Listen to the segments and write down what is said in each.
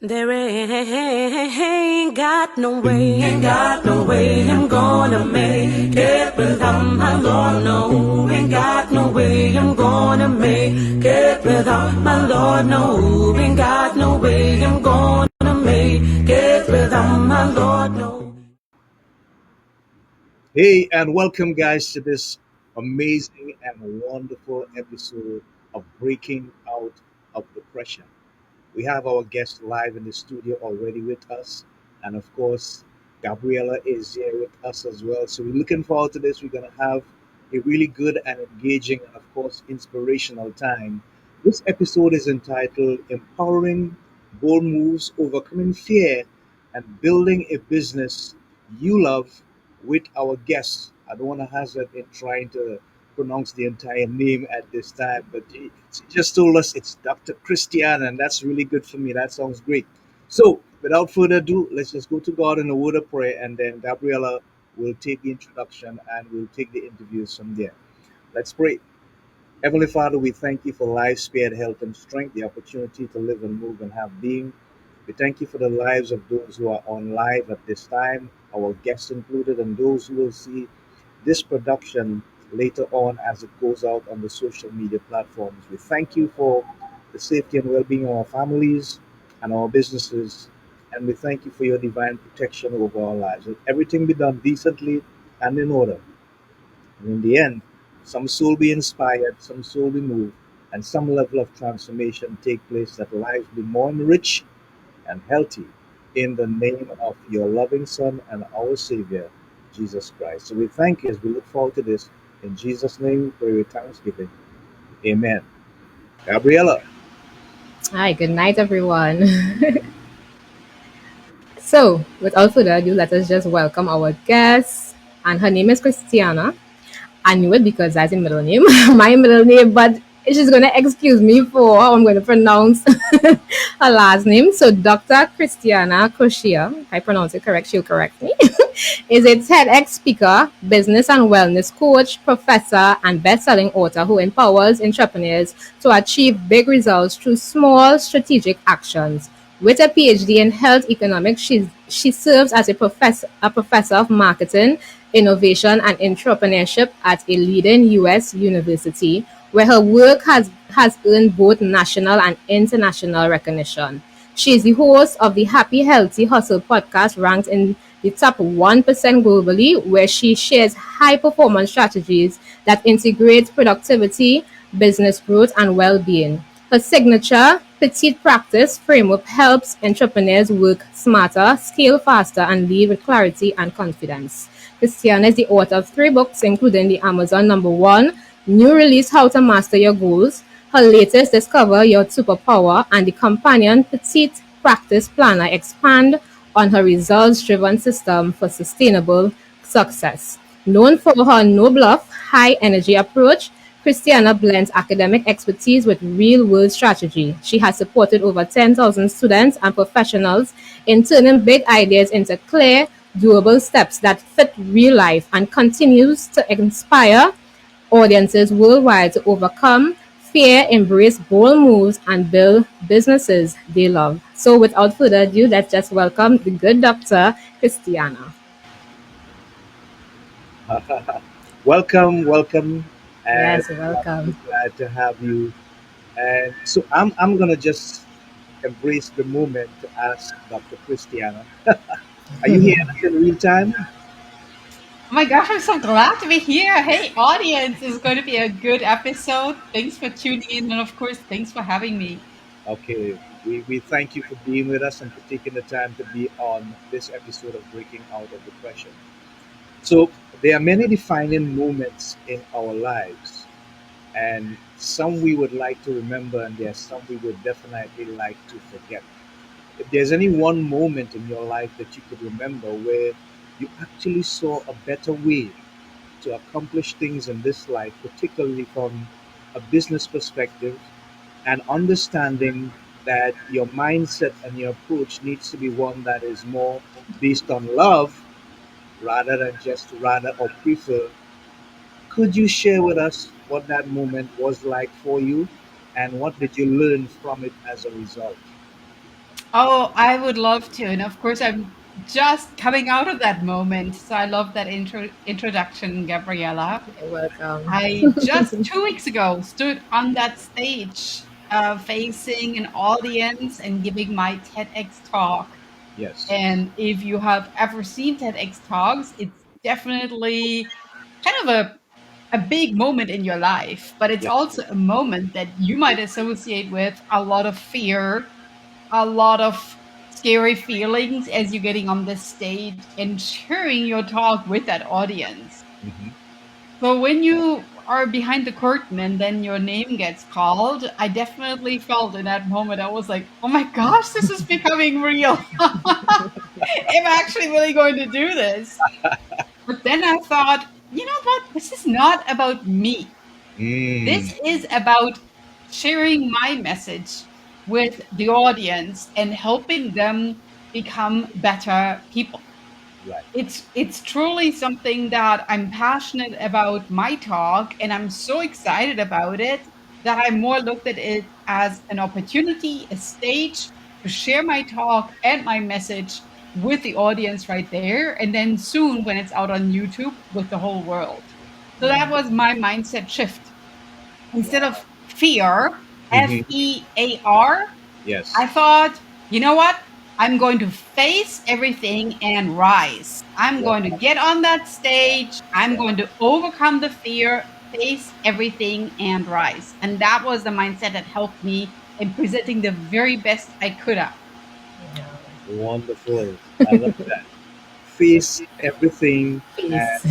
There ain't got no way, I'm gonna make it without my Lord. No, ain't got no way I'm gonna make it without my Lord. No, ain't got no way I'm gonna make it without my Lord. No. Hey, and welcome, guys, to this amazing and wonderful episode of Breaking Out of Depression. We have our guest live in the studio already with us, and of course, Gabriella is here with us as well. So we're looking forward to this. We're going to have a really good and engaging and, of course, inspirational time. This episode is entitled Empowering Bold Moves, Overcoming Fear, and Building a Business You Love with our guest. I don't want to hazard in trying to pronounce the entire name at this time, but she just told us it's Dr. Christiane, and that's really good for me. That sounds great. So, without further ado, let's just go to God in a word of prayer, and then Gabriella will take the introduction and we'll take the interviews from there. Let's pray. Heavenly Father, we thank you for life, spirit, health, and strength, the opportunity to live and move and have being. We thank you for the lives of those who are on live at this time, our guests included, and those who will see this production later on as it goes out on the social media platforms. We thank you for the safety and well being of our families and our businesses, and we thank you for your divine protection over our lives. Let everything be done decently and in order. And in the end, some soul be inspired, some soul be moved, and some level of transformation take place that lives be more enriched and healthy in the name of your loving Son and our Savior, Jesus Christ. So we thank you as we look forward to this. In Jesus' name, we pray with thanksgiving. Amen. Gabriella. Hi, good night, everyone. So, without further ado, let us just welcome our guest. And her name is Christiana. I knew it because that's a middle name, my middle name, but she's going to excuse me for how I'm going to pronounce her last name. So, Dr. Christiana Schroeter, if I pronounce it correct, she'll correct me, is a TEDx speaker, business and wellness coach, professor, and best-selling author who empowers entrepreneurs to achieve big results through small strategic actions. With a PhD in health economics, she serves as a professor of marketing, innovation, and entrepreneurship at a leading U.S. university, where her work has earned both national and international recognition. She is the host of the Happy Healthy Hustle podcast, ranked in the top 1% globally, where she shares high performance strategies that integrate productivity, business growth, and well being. Her signature Petite Practice framework helps entrepreneurs work smarter, scale faster, and lead with clarity and confidence. Christiane is the author of 3 books, including the Amazon #1 new release How to Master Your Goals, her latest Discover Your Superpower, and the companion Petite Practice Planner expand on her results-driven system for sustainable success. Known for her no-bluff, high-energy approach, Christiana blends academic expertise with real-world strategy. She has supported over 10,000 students and professionals in turning big ideas into clear, doable steps that fit real life, and continues to inspire audiences worldwide to overcome fear, embrace bold moves, and build businesses they love. So, without further ado, let's just welcome the good Dr. Christiana. Welcome, welcome, and Yes, I'm so welcome. glad to have you. And so I'm going to just embrace the moment to ask Dr. Christiana, are you hearing us in real time? Oh my gosh, I'm so glad to be here. Hey, audience, it's going to be a good episode. Thanks for tuning in. And of course, thanks for having me. Okay, we thank you for being with us and for taking the time to be on this episode of Breaking Out of Depression. So, there are many defining moments in our lives, and some we would like to remember, and there are some we would definitely like to forget. If there's any one moment in your life that you could remember where you actually saw a better way to accomplish things in this life, particularly from a business perspective, and understanding that your mindset and your approach needs to be one that is more based on love rather than just rather or prefer. Could you share with us what that moment was like for you and what did you learn from it as a result? Oh, I would love to. And of course, I'm just coming out of that moment. So I love that introduction, Gabriella. You're welcome. I just 2 weeks ago stood on that stage, facing an audience and giving my TEDx talk. Yes. And if you have ever seen TEDx talks, it's definitely kind of a big moment in your life, but it's Yeah. also a moment that you might associate with a lot of fear, a lot of scary feelings as you're getting on the stage and sharing your talk with that audience. Hmm. So when you are behind the curtain and then your name gets called, I definitely felt in that moment, I was like, oh my gosh, this is becoming real. Am I actually really going to do this? But then I thought, you know what? This is not about me. This Mm. is about sharing my message with the audience and helping them become better people. Right. It's truly something that I'm passionate about my talk, and I'm so excited about it that I more looked at it as an opportunity, a stage to share my talk and my message with the audience right there, and then soon when it's out on YouTube with the whole world. So that was my mindset shift. Instead Wow. of fear, Hmm. FEAR, Yes. I thought, you know what? I'm going to face everything and rise. I'm Wow. going to get on that stage. I'm Wow. going to overcome the fear, face everything and rise. And that was the mindset that helped me in presenting the very best I could have. Wonderful. I love that. Face everything and Peace.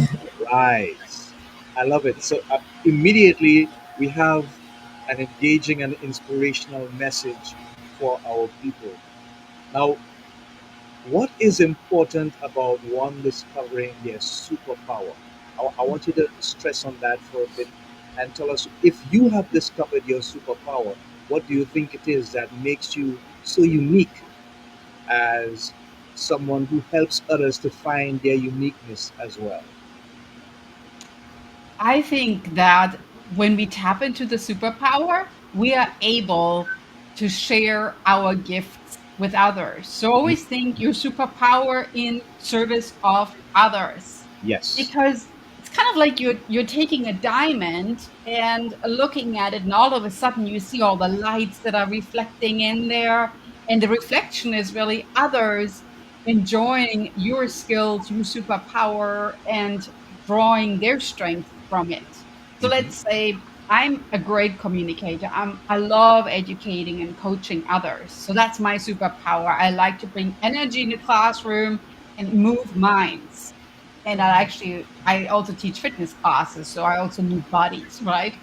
rise. I love it. So immediately we have an engaging and inspirational message for our people. Now, what is important about one discovering their superpower? I want you to stress on that for a bit and tell us if you have discovered your superpower, what do you think it is that makes you so unique as someone who helps others to find their uniqueness as well? I think that when we tap into the superpower, we are able to share our gifts with others. So Mhm. always think your superpower in service of others. Yes. Because it's kind of like you're taking a diamond and looking at it, and all of a sudden you see all the lights that are reflecting in there. And the reflection is really others enjoying your skills, your superpower, and drawing their strength from it. So Hmm. let's say I'm a great communicator. I love educating and coaching others. So that's my superpower. I like to bring energy in the classroom and move minds. And I also teach fitness classes, so I also move bodies, right?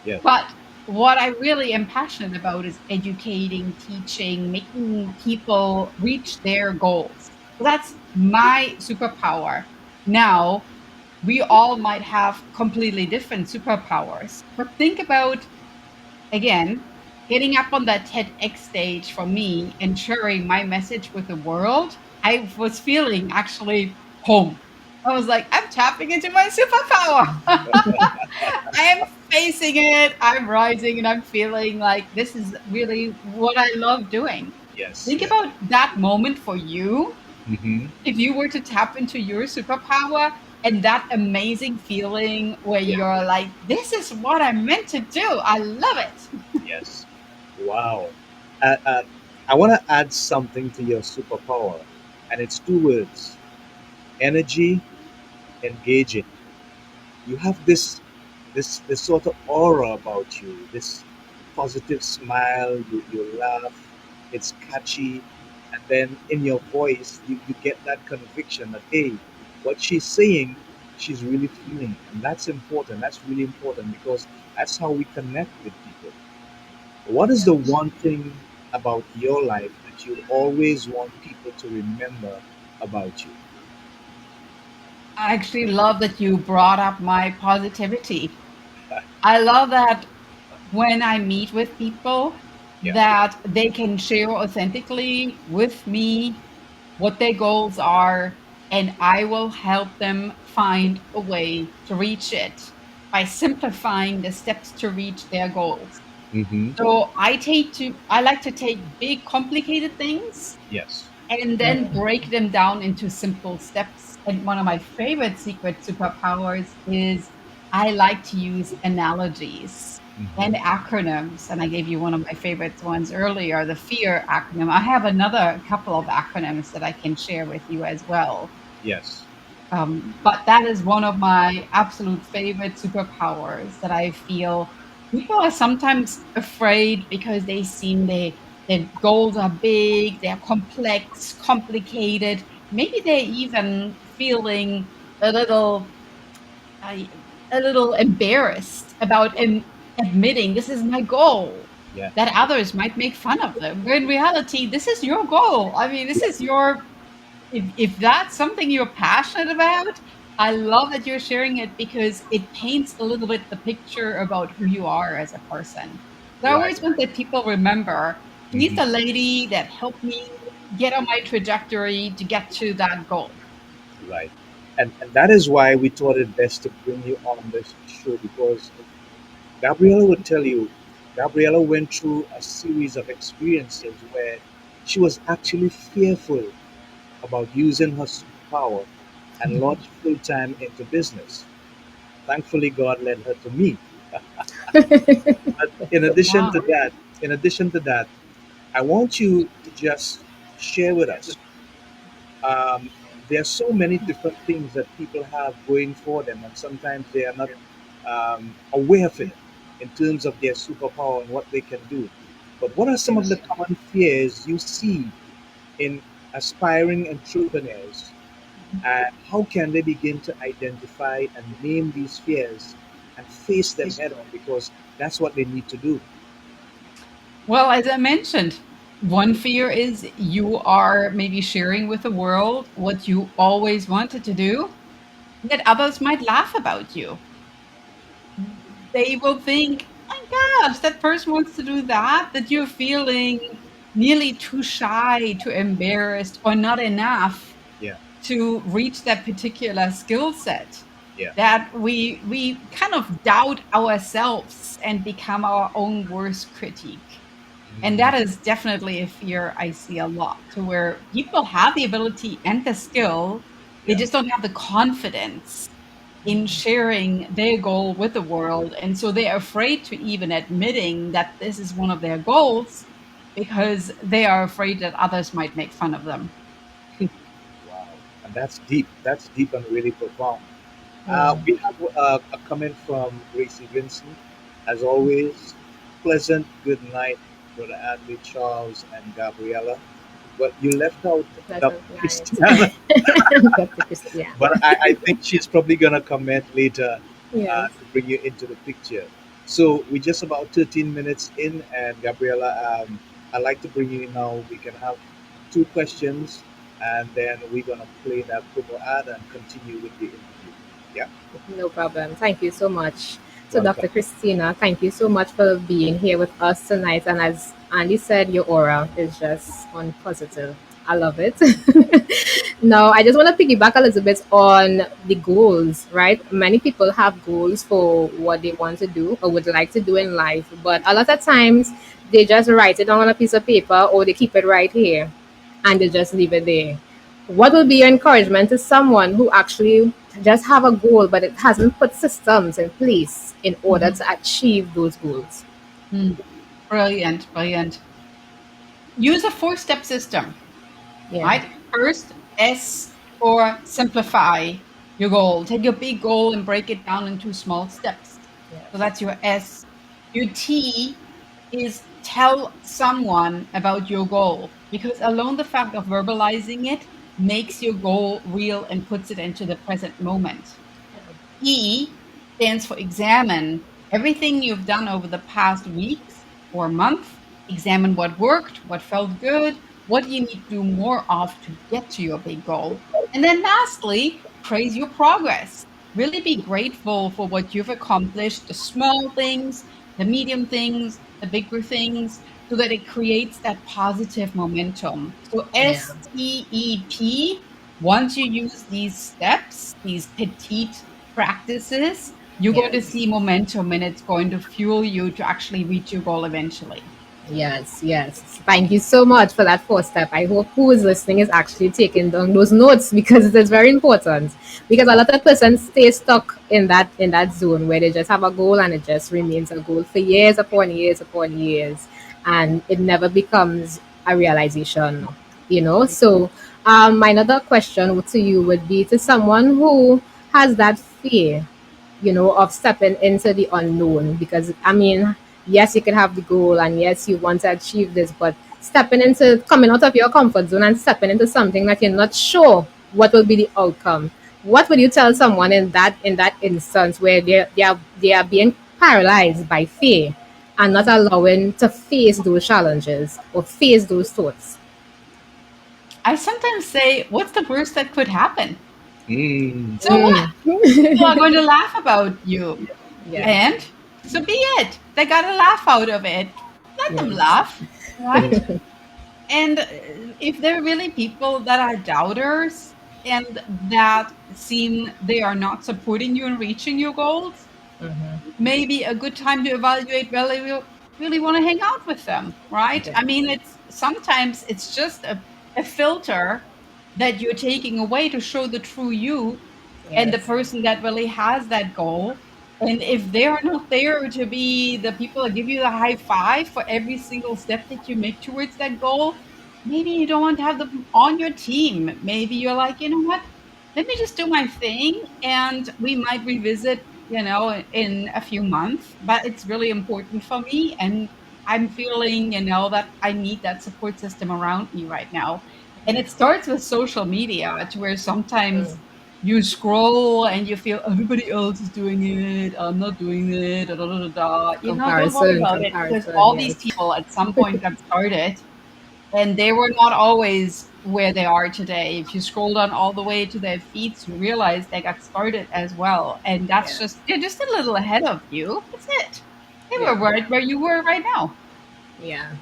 Yes. But what I really am passionate about is educating, teaching, making people reach their goals. So that's my superpower. Now, we all might have completely different superpowers. But think about, again, getting up on that TEDx stage for me and sharing my message with the world. I was feeling actually home. I was like, I'm tapping into my superpower. I am facing it, I'm rising, and I'm feeling like this is really what I love doing. Yes. Think Yes. about that moment for you Hmm. if you were to tap into your superpower and that amazing feeling where Yeah. you're like, this is what I'm meant to do. I love it. Yes. Wow. I want to add something to your superpower, and it's two words: energy, engaging. You have this sort of aura about you, this positive smile. You laugh, it's catchy, and then in your voice you get that conviction that hey, what she's saying, she's really feeling it. And that's important. That's really important because that's how we connect with people. What is the one thing about your life that you always want people to remember about you? I actually love that you brought up my positivity. I love that when I meet with people Yeah. that they can share authentically with me what their goals are, and I will help them find a way to reach it by simplifying the steps to reach their goals. Mm-hmm. So I like to take big complicated things Yes. and then break them down into simple steps. And one of my favorite secret superpowers is I like to use analogies and Mm-hmm. acronyms. And I gave you one of my favorite ones earlier, the FEAR acronym. I have another couple of acronyms that I can share with you as well. Yes. But that is one of my absolute favorite superpowers that I feel people are sometimes afraid because they seem their goals are big, they're complex, complicated. Maybe they're even feeling a little I, a little embarrassed about admitting this is my goal. Yeah. That others might make fun of them. But in reality, this is your goal. I mean, this is your if that's something you're passionate about, I love that you're sharing it because it paints a little bit the picture about who you are as a person. So I Right. always want that people remember she's Mm-hmm. the lady that helped me get on my trajectory to get to that goal. Right. And that is why we thought it best to bring you on this show because Gabriella would tell you, Gabriella went through a series of experiences where she was actually fearful about using her superpower and launched full time into business. Thankfully, God led her to me. But Wow. in addition to that, I want you to just share with us. Um, there are so many different things that people have going for them, and sometimes they are not aware of it in terms of their superpower and what they can do. But what are some of the common fears you see in aspiring entrepreneurs, and how can they begin to identify and name these fears and face them head on? Because that's what they need to do. Well, as I mentioned, one fear is you are maybe sharing with the world what you always wanted to do, that others might laugh about you. They will think, "My gosh, that person wants to do that," that you're feeling nearly too shy, too embarrassed, or not enough Yeah, to reach that particular skill set, yeah. that we kind of doubt ourselves and become our own worst critique. And Mm, that is definitely a fear I see a lot, to where people have the ability and the skill, they yeah. just don't have the confidence in sharing their goal with the world. And so they're afraid to even admitting that this is one of their goals because they are afraid that others might make fun of them. Wow. And that's deep. That's deep and really profound. Yeah. We have a comment from Gracie Vincent. As always, pleasant good night, Brother Andy, Charles, and Gabriella. But you left out Dr. Pleasant night. Christiana. Dr. Christiane. But I think she's probably going to comment later Yes. to bring you into the picture. So we're just about 13 minutes in, and Gabriella, I'd like to bring you in now. We can have two questions, and then we're going to play that promo ad and continue with the interview. Yeah, No problem. Thank you so much. So, welcome. Dr. Christina, thank you so much for being here with us tonight. And as Andy said, your aura is just on positive. I love it. Now, I just want to piggyback a little bit on the goals, right? Many people have goals for what they want to do or would like to do in life, but a lot of times they just write it down on a piece of paper or they keep it right here and they just leave it there. What will be your encouragement to someone who actually just have a goal but it hasn't put systems in place in order Mhm. to achieve those goals? Mm. Brilliant, brilliant. Use a four-step system, Yeah. right? First, S for simplify your goal. Take your big goal and break it down into small steps. So Yes. that's your S. Your T is tell someone about your goal, because alone the fact of verbalizing it makes your goal real and puts it into the present moment. E stands for examine. Everything you've done over the past weeks or month, examine what worked, what felt good, what you need to do more of to get to your big goal. And then lastly, praise your progress. Really be grateful for what you've accomplished, the small things, the medium things, the bigger things, so that it creates that positive momentum. So Yeah. STEP, once you use these steps, these petite practices, you're going to Yes. see momentum and it's going to fuel you to actually reach your goal eventually. Yes, yes. Thank you so much for that first step. I hope who is listening is actually taking down those notes because it is very important. Because a lot of persons stay stuck in that zone where they just have a goal and it just remains a goal for years upon years, and it never becomes a realization. So my another question to you would be to someone who has that fear, of stepping into the unknown. Because, I mean, yes, you can have the goal and yes, you want to achieve this, but coming out of your comfort zone and stepping into something that you're not sure what will be the outcome. What would you tell someone in that instance where they are being paralyzed by fear and not allowing to face those challenges or face those thoughts? I sometimes say, what's the worst that could happen? Mm. So what? People are going to laugh about you. Yes, And so be it. They got a laugh out of it. Let them yes, laugh, right? And if there are really people that are doubters and that seem they are not supporting you in reaching your goals, maybe a good time to evaluate whether you really want to hang out with them, right? I yes, mean, it's sometimes it's just a filter that you're taking away to show the true you and the yes, person that really has that goal. And if they are not there to be the people that give you the high five for every single step that you make towards that goal, maybe you don't want to have them on your team. Maybe you're like, you know what? Let me just do my thing and we might revisit, in a few months. But it's really important for me. And I'm feeling, that I need that support system around me right now. And it starts with social media, to where sometimes you scroll and you feel everybody else is doing it. I'm not doing it. Da, da, da, da, da. Don't worry comparison, about it because comparison. all these Yes, people at some point got started and they were not always where they are today. If you scroll down all the way to their feeds, you realize they got started as well. And that's yeah, they're just a little ahead of you. That's it. They were yeah. right where you were right now. Yeah.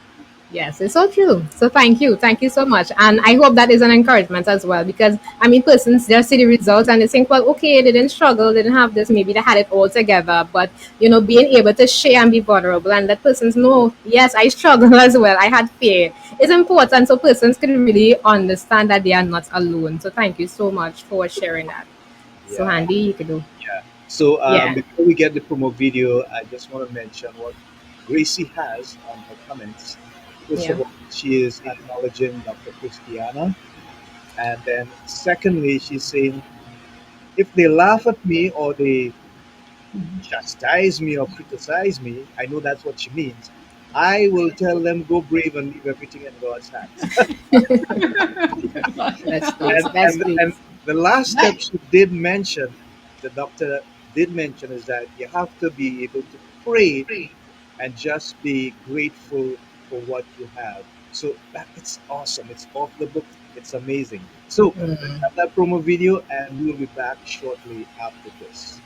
Yes, it's so true. So thank you. Thank you so much. And I hope that is an encouragement as well because, I mean, persons just see the results and they think, well, okay, they didn't struggle, they didn't have this, maybe they had it all together. But, being able to share and be vulnerable and let persons know, yes, I struggled as well, I had fear, is important so persons can really understand that they are not alone. So thank you so much for sharing that. So, Yeah. Handy, you could do. Yeah. So Yeah. before we get the promo video, I just want to mention what Gracie has on her comments. First Yeah. of all, she is acknowledging Dr. Christiana. And then secondly, she's saying, if they laugh at me or they chastise me or criticize me, I know that's what she means. I will tell them, go brave and leave everything in God's hands. Best place. Best And place. the last step Nice. she did mention, the doctor did mention, is that you have to be able to pray and just be grateful for what you have. So it's awesome. It's off the book. It's amazing. So let's have that promo video, and we'll be back shortly after this.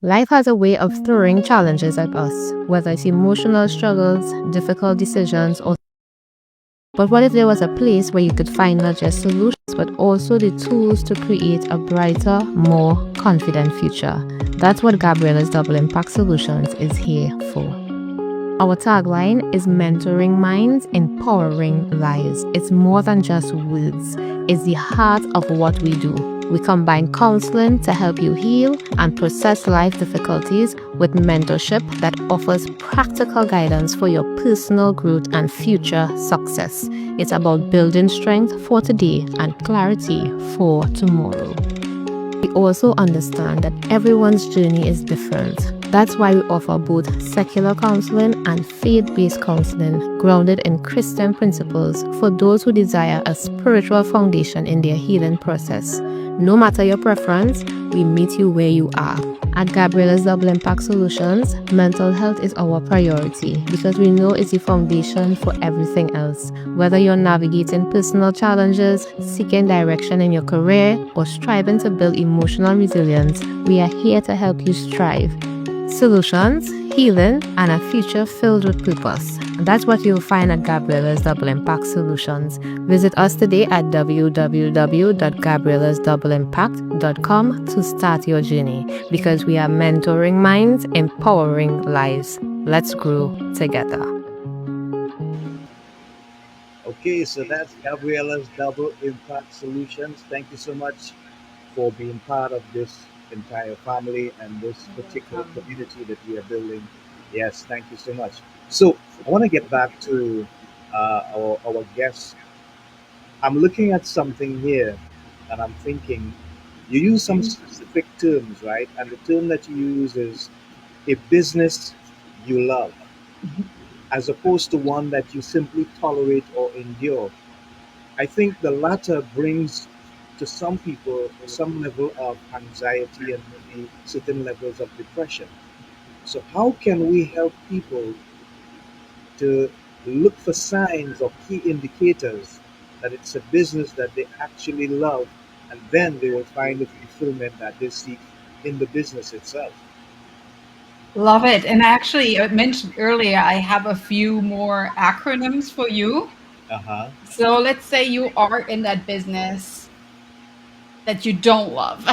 Life has a way of throwing challenges at us, whether it's emotional struggles, difficult decisions, or. But what if there was a place where you could find not just solutions, but also the tools to create a brighter, more confident future? That's what Gabriella's Double Impact Solutions is here for. Our tagline is mentoring minds, empowering lives. It's more than just words. It's the heart of what we do. We combine counseling to help you heal and process life difficulties with mentorship that offers practical guidance for your personal growth and future success. It's about building strength for today and clarity for tomorrow. We also understand that everyone's journey is different. That's why we offer both secular counseling and faith-based counseling grounded in Christian principles for those who desire a spiritual foundation in their healing process. No matter your preference, we meet you where you are. At Gabriella's Double Impact Solutions, mental health is our priority because we know it's the foundation for everything else. Whether you're navigating personal challenges, seeking direction in your career, or striving to build emotional resilience, we are here to help you strive. Solutions, healing, and a future filled with purpose. That's what you'll find at Gabriella's Double Impact Solutions. Visit us today at www.gabriellasdoubleimpact.com to start your journey, because we are mentoring minds, empowering lives. Let's grow together. Okay, so that's Gabriella's Double Impact Solutions. Thank you so much for being part of this entire family and this particular community that we are building. Yes, thank you so much. So I want to get back to our guest. I'm looking at something here and I'm thinking you use some specific terms, right? And the term that you use is a business you love, as opposed to one that you simply tolerate or endure. I think the latter brings to some people some level of anxiety and maybe certain levels of depression. So, how can we help people to look for signs or key indicators that it's a business that they actually love, and then they will find the fulfillment that they seek in the business itself? Love it. And actually, I mentioned earlier, I have a few more acronyms for you. Uh huh. So let's say you are in that business that you don't love.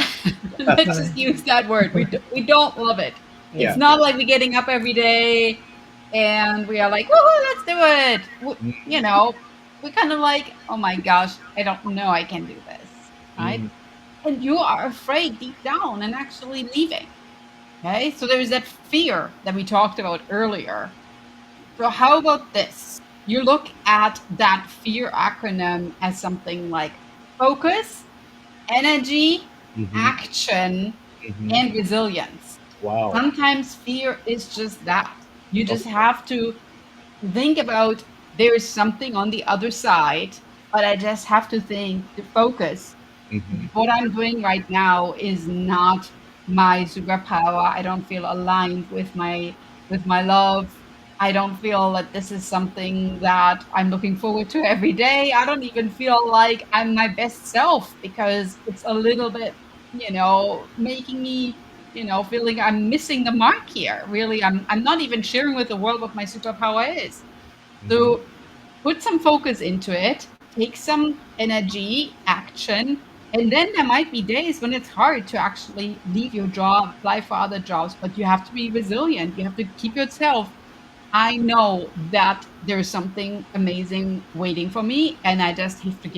Let's just use that word. We don't love it. It's Yeah. not like we're getting up every day and we are like, woohoo, let's do it. You know, we're kind of like, oh my gosh, I don't know I can do this, right? Mm-hmm. And you are afraid deep down and actually leaving. Okay, so there is that fear that we talked about earlier. So, how about this? You look at that fear acronym as something like focus, energy, Mm-hmm. action, Mm-hmm. and resilience. Wow. Sometimes fear is just that. You just Okay. have to think about there is something on the other side, but I just have to think to focus. Mm-hmm. What I'm doing right now is not my superpower. I don't feel aligned with my love. I don't feel that this is something that I'm looking forward to every day. I don't even feel like I'm my best self because it's a little bit, making me, feeling I'm missing the mark here. Really, I'm not even sharing with the world what my superpower is. Mm-hmm. So put some focus into it, take some energy, action, and then there might be days when it's hard to actually leave your job, apply for other jobs, but you have to be resilient. You have to keep yourself. I know that there's something amazing waiting for me, and I just have to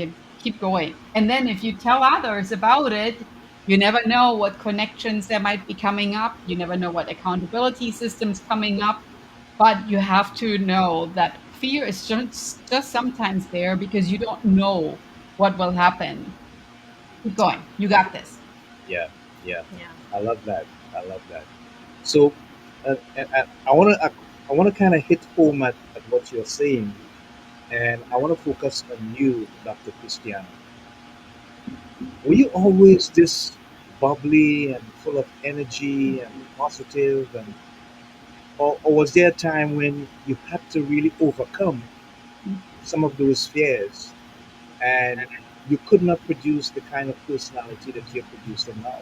keep going. And then if you tell others about it, you never know what connections there might be coming up. You never know what accountability systems coming up. But you have to know that fear is just sometimes there because you don't know what will happen. Keep going. You got this. Yeah. Yeah. Yeah. I love that. I love that. So, I want to I want to kind of hit home at what you're saying, and I want to focus on you, Dr. Christiane. Were you always this bubbly and full of energy and positive, and or was there a time when you had to really overcome some of those fears, and you could not produce the kind of personality that you're producing now?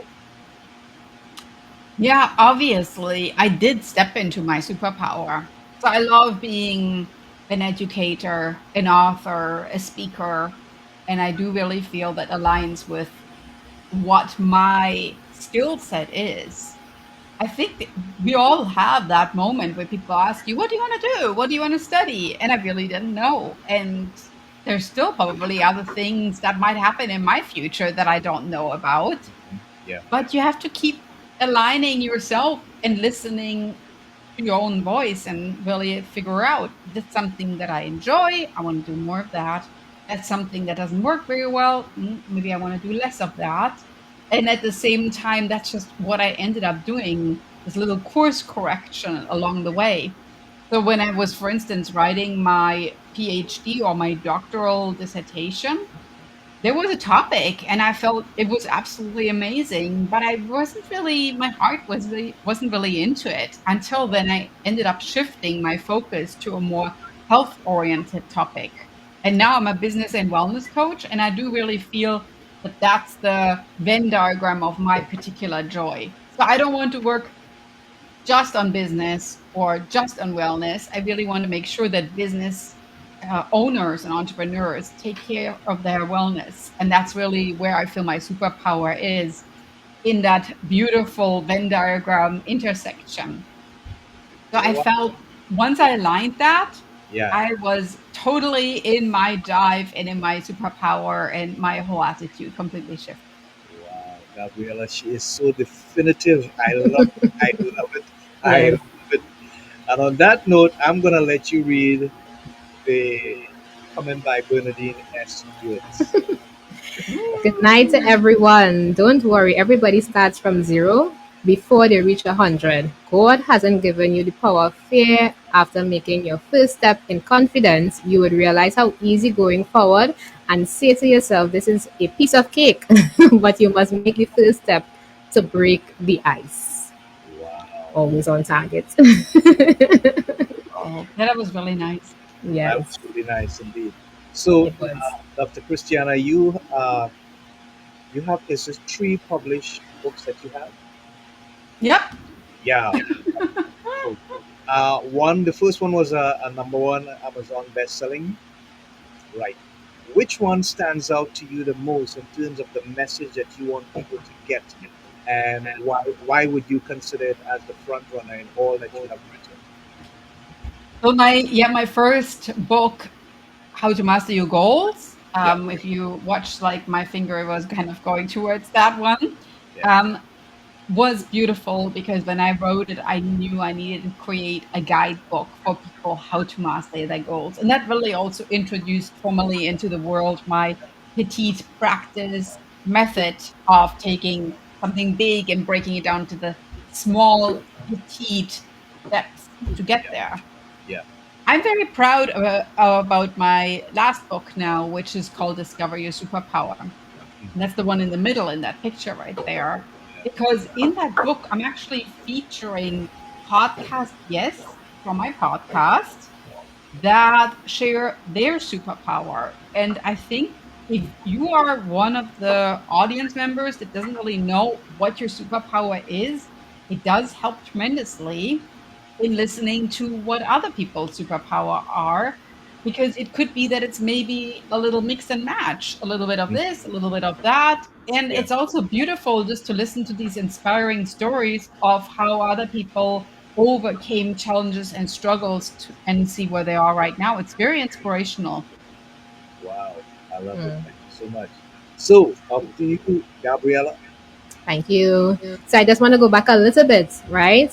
Yeah, obviously, I did step into my superpower. So I love being an educator, an author, a speaker, and I do really feel that aligns with what my skill set is. I think that we all have that moment where people ask you, "What do you want to do? What do you want to study?" And I really didn't know. And there's still probably other things that might happen in my future that I don't know about. Yeah. But you have to keep aligning yourself and listening to your own voice and really figure out that's something that I enjoy. I want to do more of that. That's something that doesn't work very well. Maybe I want to do less of that. And at the same time, that's just what I ended up doing, this little course correction along the way. So when I was, for instance, writing my PhD or my doctoral dissertation, there was a topic and I felt it was absolutely amazing, but I wasn't really, my heart wasn't really into it. Until then I ended up shifting my focus to a more health oriented topic. And now I'm a business and wellness coach, and I do really feel that that's the Venn diagram of my particular joy. So I don't want to work just on business or just on wellness. I really want to make sure that business owners and entrepreneurs take care of their wellness. And that's really where I feel my superpower is, in that beautiful Venn diagram intersection. So I Wow. felt once I aligned that, Yeah. I was totally in my drive and in my superpower, and my whole attitude completely shifted. Wow, Gabriela, she is so definitive. I love it. I love it. I Yes. love it. And on that note, I'm gonna let you read the comment by Bernadine S. Woods. Good night to everyone. Don't worry, everybody starts from zero before they reach 100. God hasn't given you the power of fear. After making your first step in confidence, you would realize how easy going forward and say to yourself, this is a piece of cake, but you must make the first step to break the ice. Wow, Always on target. Oh, that was really nice. that Yes, was really nice indeed. So, it was. Dr. Christiana, you have is it three published books that you have? Yep. Yeah. Cool. The first one was a number one Amazon best-selling. Right. Which one stands out to you the most in terms of the message that you want people to get, and why would you consider it as the front runner in all that you have written? So my first book, How to Master Your Goals. Yeah, If you watch, like, my finger was kind of going towards that one. yeah, Um, was beautiful because when I wrote it, I knew I needed to create a guidebook for people how to master their goals. And that really also introduced formally into the world my petite practice method of taking something big and breaking it down to the small, petite steps to get yeah, there. yeah. I'm very proud about my last book now, which is called Discover Your Superpower. And that's the one in the middle in that picture right there. Because in that book, I'm actually featuring podcast guests from my podcast that share their superpower. And I think if you are one of the audience members that doesn't really know what your superpower is, it does help tremendously in listening to what other people's superpower are, because it could be that it's maybe a little mix and match, a little bit of Mm, this, a little bit of that. And yeah, it's also beautiful just to listen to these inspiring stories of how other people overcame challenges and struggles and see where they are right now. It's very inspirational. wow, I love it. Mm. Thank you so much. So, up to you, Gabriela. Thank you. So I just want to go back a little bit, right?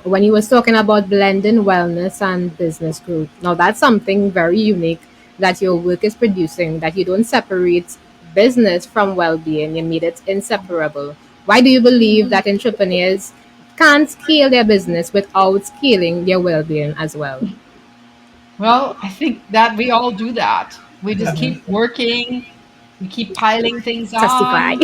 When you was talking about blending wellness and business growth. Now that's something very unique that your work is producing, that you don't separate business from well-being. You made it inseparable. Why do you believe that entrepreneurs can't scale their business without scaling their well-being as well? Well, I think that we all do that. We just keep working, we keep piling things Testify. on.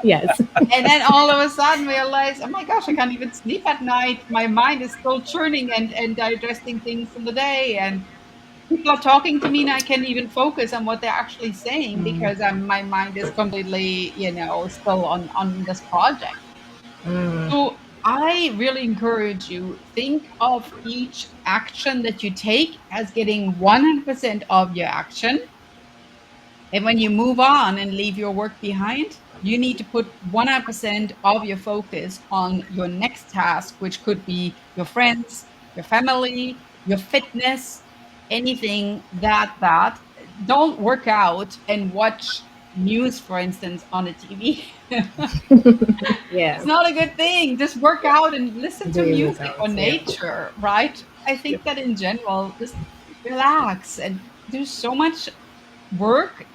Yes. And then all of a sudden realize, oh my gosh, I can't even sleep at night. My mind is still churning and digesting things from the day. And people are talking to me and I can't even focus on what they're actually saying because my mind is completely, still on this project. So I really encourage you, think of each action that you take as getting 100% of your action. And when you move on and leave your work behind, you need to put 100% of your focus on your next task, which could be your friends, your family, your fitness, anything that. Don't work out and watch news, for instance, on the TV. Yeah. It's not a good thing. Just work out and listen to Do your music or results. Yeah. nature, right? I Yeah, think that in general, just relax and do so much work.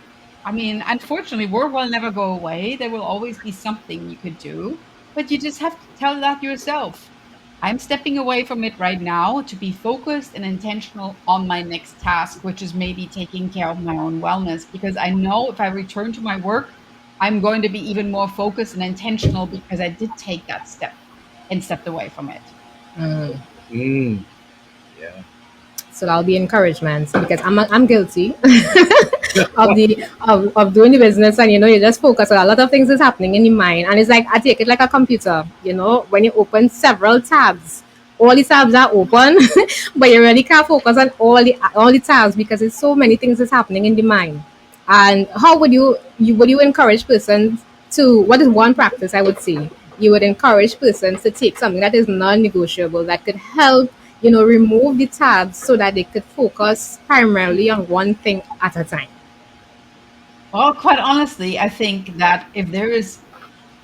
I mean, unfortunately, work will never go away. There will always be something you could do, but you just have to tell that yourself. I'm stepping away from it right now to be focused and intentional on my next task, which is maybe taking care of my own wellness. Because I know if I return to my work, I'm going to be even more focused and intentional because I did take that step and stepped away from it. mm, yeah, So that'll be encouragement because I'm guilty. of doing the business, and you just focus on a lot of things is happening in your mind, and it's like I take it like a computer. When you open several tabs, all the tabs are open, but you really can't focus on all the tabs because it's so many things is happening in the mind. And how would you encourage persons to, what is one practice I would say you would encourage persons to take something that is non-negotiable that could help remove the tabs so that they could focus primarily on one thing at a time. Well, quite honestly, I think that if there is,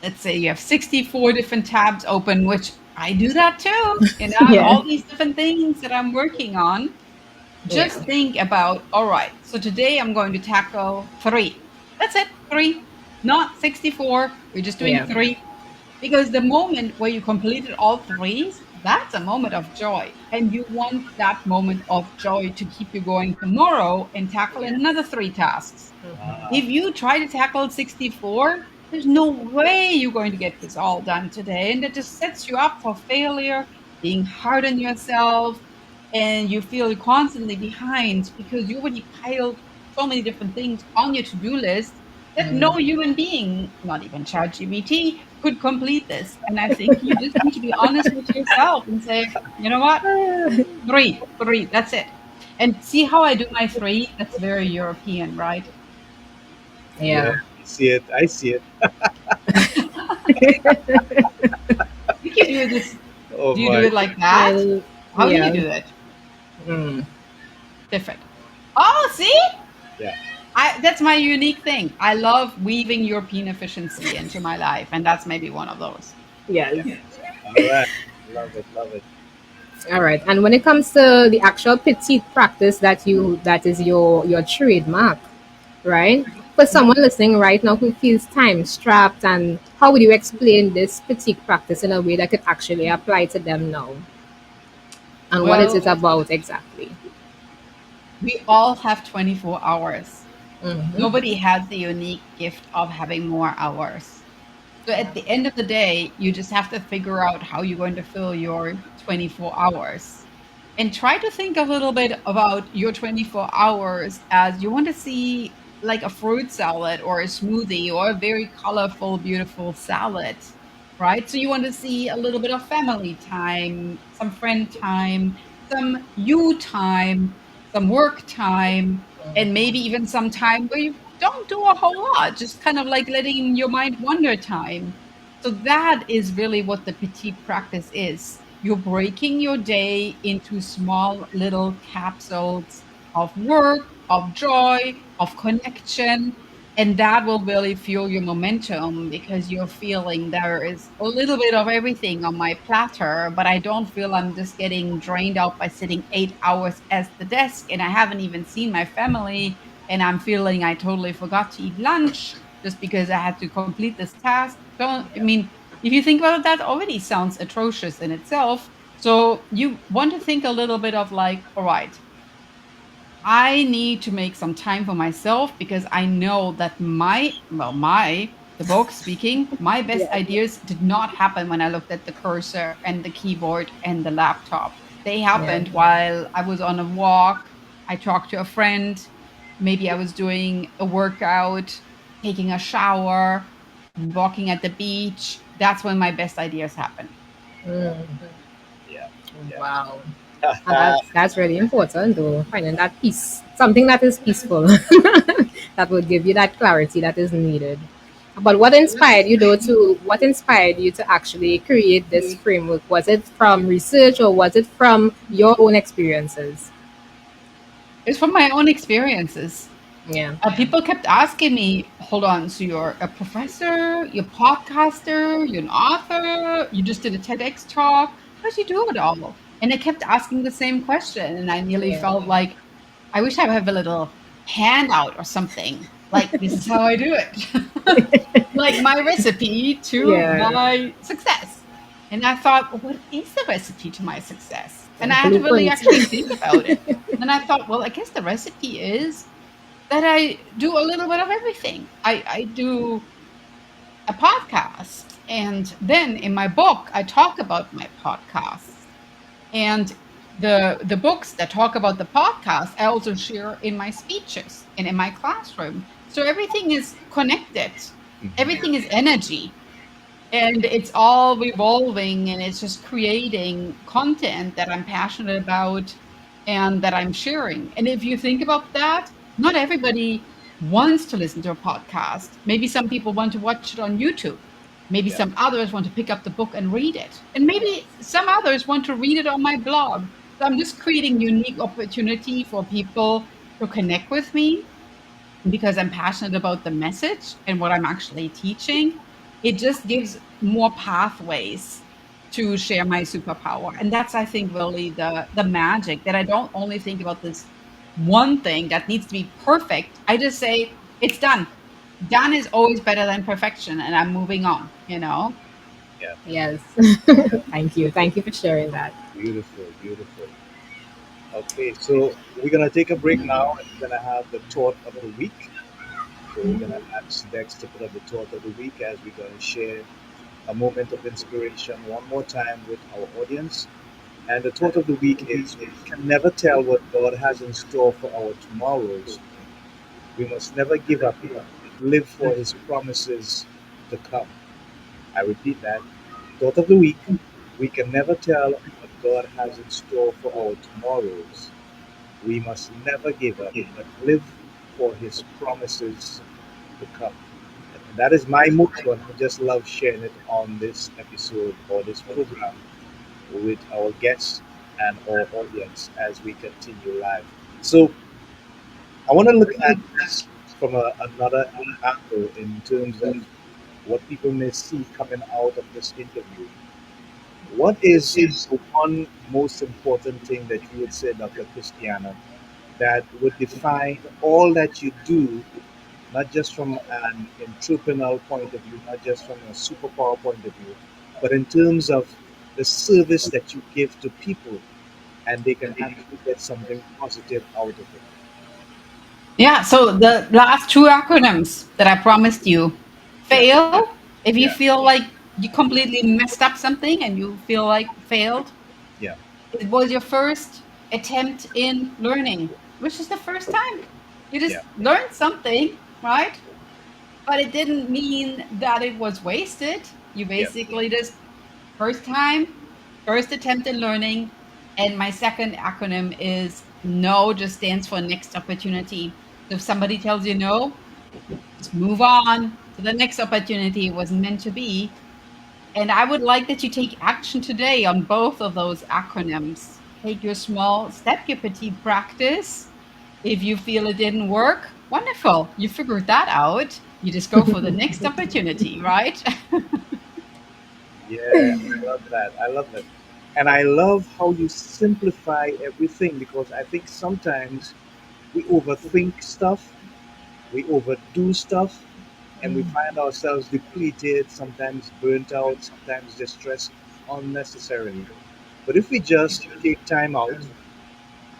let's say you have 64 different tabs open, which I do that too, I have Yeah, all these different things that I'm working on. yeah, Just think about, all right, so today I'm going to tackle 3. That's it, 3, not 64. We're just doing yeah. 3. Because the moment where you completed all 3s, that's a moment of joy. And you want that moment of joy to keep you going tomorrow and tackling another 3 tasks. Ah, If you try to tackle 64, there's no way you're going to get this all done today. And that just sets you up for failure, being hard on yourself, and you feel constantly behind because you already piled so many different things on your to-do list that no human being, not even ChatGPT, could complete this. And I think you just need to be honest with yourself and say, you know what? 3, that's it. And see how I do my 3? That's very European, right? yeah, Yeah. I see it. I see it. You can do this. Oh Do you do my it like goodness. that? I How do you yeah. do it? Mm. Different. Oh, see? Yeah. That's my unique thing. I love weaving European efficiency into my life, and that's maybe one of those. Yes. All right. Love it. Love it. All right. And when it comes to the actual petite practice that is your trademark, right? For someone listening right now who feels time strapped, and how would you explain this petite practice in a way that could actually apply to them now? And what is it Well, about exactly? we all have 24 hours. Mm-hmm. Nobody has the unique gift of having more hours. So at the end of the day, you just have to figure out how you're going to fill your 24 hours. And try to think a little bit about your 24 hours as you want to see like a fruit salad or a smoothie or a very colorful, beautiful salad, right? So you want to see a little bit of family time, some friend time, some you time, some work time, and maybe even some time where you don't do a whole lot, just kind of like letting your mind wander time. So that is really what the petite practice is. You're breaking your day into small little capsules of work, of joy, of connection. And that will really fuel your momentum because you're feeling there is a little bit of everything on my platter, but I don't feel I'm just getting drained out by sitting 8 hours at the desk and I haven't even seen my family. And I'm feeling I totally forgot to eat lunch just because I had to complete this task. Don't, I mean, if you think about it, that already sounds atrocious in itself. So you want to think a little bit of like, all right, I need to make some time for myself because I know that the book speaking, my best Yeah. ideas did not happen when I looked at the cursor and the keyboard and the laptop. They Yeah. happened while I was on a walk. I talked to a friend. Maybe I was doing a workout, taking a shower, walking at the beach. That's when my best ideas happen. Mm. Yeah. Yeah. Wow. And that's really important though, finding that peace. Something that is peaceful. That will give you that clarity that is needed. But what inspired you to actually create this framework? Was it from research or was it from your own experiences? It's from my own experiences. Yeah. People kept asking me, hold on, so you're a professor, you're a podcaster, you're an author, you just did a TEDx talk. How did you do it all? And they kept asking the same question. And I nearly Yeah. felt like, I wish I would have a little handout or something. Like, this is how I do it. Like my recipe to Yeah. my success. And I thought, well, what is the recipe to my success? And I had to really Blueprint. actually think about it. And I thought, well, I guess the recipe is that I do a little bit of everything. I do a podcast. And then in my book, I talk about my podcasts. And the books that talk about the podcast, I also share in my speeches and in my classroom. So everything is connected. Mhm. Everything is energy. And it's all revolving and it's just creating content that I'm passionate about and that I'm sharing. And if you think about that, not everybody wants to listen to a podcast. Maybe some people want to watch it on YouTube. Maybe Yeah. some others want to pick up the book and read it. And maybe some others want to read it on my blog. So I'm just creating unique opportunity for people to connect with me because I'm passionate about the message and what I'm actually teaching. It just gives more pathways to share my superpower. And that's, I think, really the magic, that I don't only think about this one thing that needs to be perfect. I just say it's done. Done is always better than perfection, and I'm moving on, you know? Yeah. Yes. Yeah. Thank you. Thank you for sharing that. Beautiful. Beautiful. Okay, so we're gonna take a break now, and we're gonna have the thought of the week. So we're gonna ask Dex to put up the thought of the week as we're gonna share a moment of inspiration one more time with our audience. And the thought of the week is: we can never tell what God has in store for our tomorrows. We must never give up, but live for His promises to come. I repeat that. Thought of the week: we can never tell what God has in store for our tomorrows. We must never give up, but live for His promises to come. And that is my motto, and I just love sharing it on this episode or this program with our guests and our audience as we continue live. So I want to look at this from another angle in terms of what people may see coming out of this interview. What is the one most important thing that you would say, Dr. Christiana, that would define all that you do, not just from an entrepreneurial point of view, not just from a superpower point of view, but in terms of the service that you give to people and they can actually get something positive out of it. Yeah. So the last two acronyms that I promised you: Yeah, fail, if you yeah, feel like you completely messed up something and you feel like failed. yeah, It was your first attempt in learning, which is the first time. You yeah, just learned something, right? But it didn't mean that it was wasted. You yeah, basically just first time, first attempt in learning. And my second acronym is no, just stands for next opportunity. So if somebody tells you no, just move on to the next opportunity. It wasn't meant to be. And I would like that you take action today on both of those acronyms. Take your small step, your petite practice. If you feel it didn't work, wonderful. You figured that out. You just go for the next opportunity, right? yeah. I love that. I love that. And I love how you simplify everything because I think sometimes we overthink stuff, we overdo stuff, and we find ourselves depleted, sometimes burnt out, sometimes distressed unnecessarily. But if we just take time out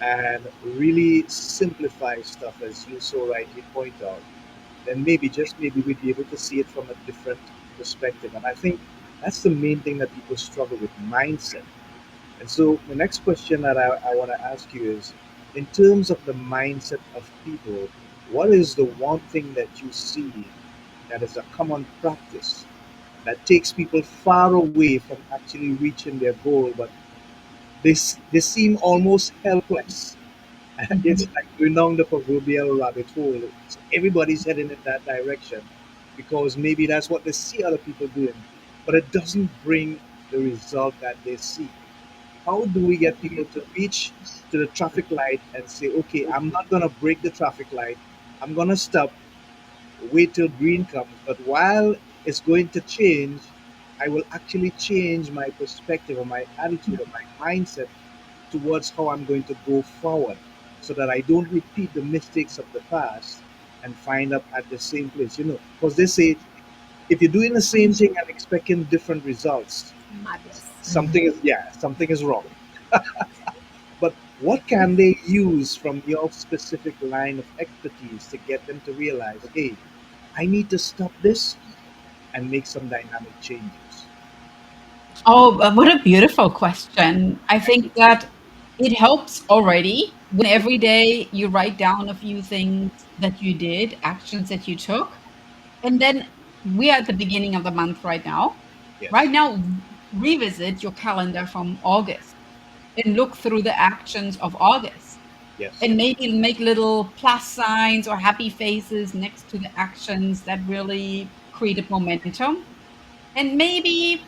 and really simplify stuff, as you so rightly point out, then maybe, just maybe, we'd be able to see it from a different perspective. And I think that's the main thing that people struggle with: mindset. And so, the next question that I want to ask you is, in terms of the mindset of people, what is the one thing that you see that is a common practice that takes people far away from actually reaching their goal, but they seem almost helpless? And it's like going down the proverbial rabbit hole. So everybody's heading in that direction because maybe that's what they see other people doing, but it doesn't bring the result that they seek. How do we get people to reach to the traffic light and say, okay, I'm not going to break the traffic light, I'm going to stop, wait till green comes, but while it's going to change, I will actually change my perspective or my attitude or my mindset towards how I'm going to go forward so that I don't repeat the mistakes of the past and find up at the same place. Because they say if you're doing the same thing and expecting different results, Madness. something is wrong. But what can they use from your specific line of expertise to get them to realize, hey, I need to stop this and make some dynamic changes? Oh, what a beautiful question. I think that It helps already when every day you write down a few things that you did, actions that you took. And then we are at the beginning of the month right now. Right Yes. now, revisit your calendar from August and look through the actions of August Yes. and maybe make little plus signs or happy faces next to the actions that really created momentum. And maybe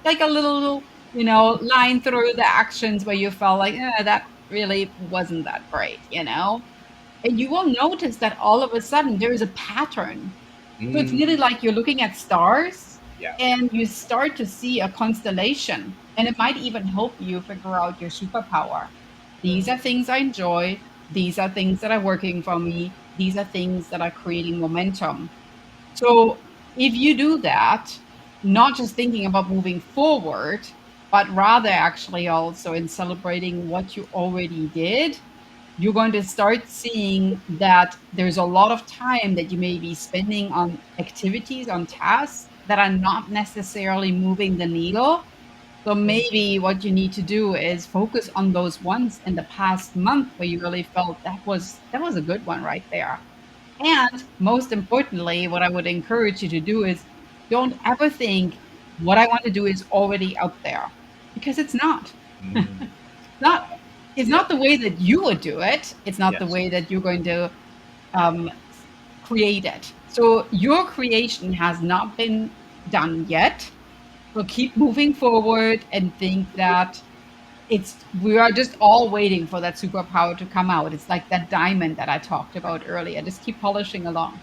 like a little, line through the actions where you felt like, that really wasn't that great, And you will notice that all of a sudden there is a pattern. So it's really Mm, like you're looking at stars yeah. and you start to see a constellation. And it might even help you figure out your superpower. These are things I enjoy. These are things that are working for me. These are things that are creating momentum. So if you do that, not just thinking about moving forward, but rather actually also in celebrating what you already did, you're going to start seeing that there's a lot of time that you may be spending on activities, on tasks that are not necessarily moving the needle. So maybe what you need to do is focus on those ones in the past month where you really felt that was a good one right there. And most importantly, what I would encourage you to do is don't ever think what I want to do is already out there because it's not. Mm, Not it's yeah. not the way that you would do it. It's not the Yes. way that you're going to um, create it. So your creation has not been done yet. So keep moving forward and think that we are just all waiting for that superpower to come out. It's like that diamond that I talked about earlier. Just keep polishing along.